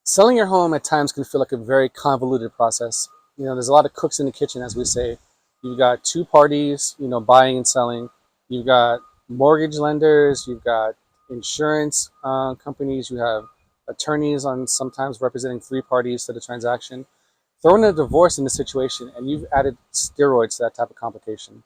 Selling your home at times can feel like a very convoluted process. There's a lot of cooks in the kitchen, as we say. You've got two parties, buying and selling. You've got mortgage lenders. You've got insurance companies. You have attorneys on sometimes representing three parties to the transaction. Throw in a divorce in the situation, and you've added steroids to that type of complication.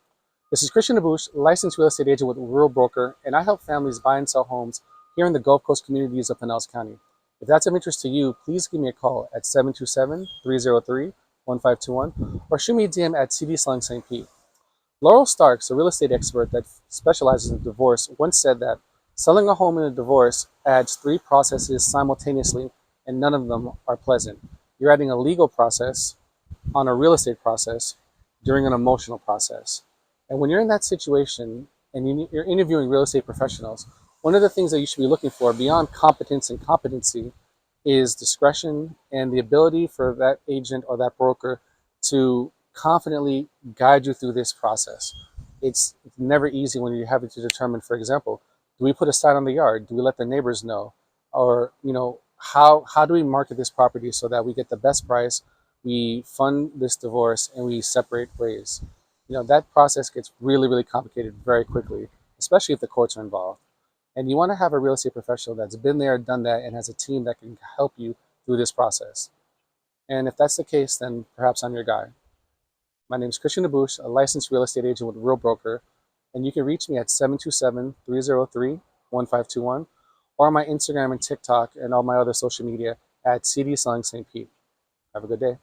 This is Christian Abush, licensed real estate agent with Rural Broker, and I help families buy and sell homes here in the Gulf Coast communities of Pinellas County. If that's of interest to you, please give me a call at 727-303-1521 or shoot me a DM at CD Selling St. Pete. Laurel Starks, a real estate expert that specializes in divorce, once said that selling a home in a divorce adds three processes simultaneously and none of them are pleasant. You're adding a legal process on a real estate process during an emotional process. And when you're in that situation and you're interviewing real estate professionals, one of the things that you should be looking for beyond competence and competency is discretion and the ability for that agent or that broker to confidently guide you through this process. It's never easy when you're having to determine, for example, do we put a sign on the yard? Do we let the neighbors know? Or, how do we market this property so that we get the best price, we fund this divorce, and we separate ways? That process gets really, really complicated very quickly, especially if the courts are involved. And you want to have a real estate professional that's been there, done that, and has a team that can help you through this process. And if that's the case, then perhaps I'm your guy. My name is Christian Abush, a licensed real estate agent with Real Broker, and you can reach me at 727-303-1521 or on my Instagram and TikTok and all my other social media at CD Selling St. Pete. Have a good day.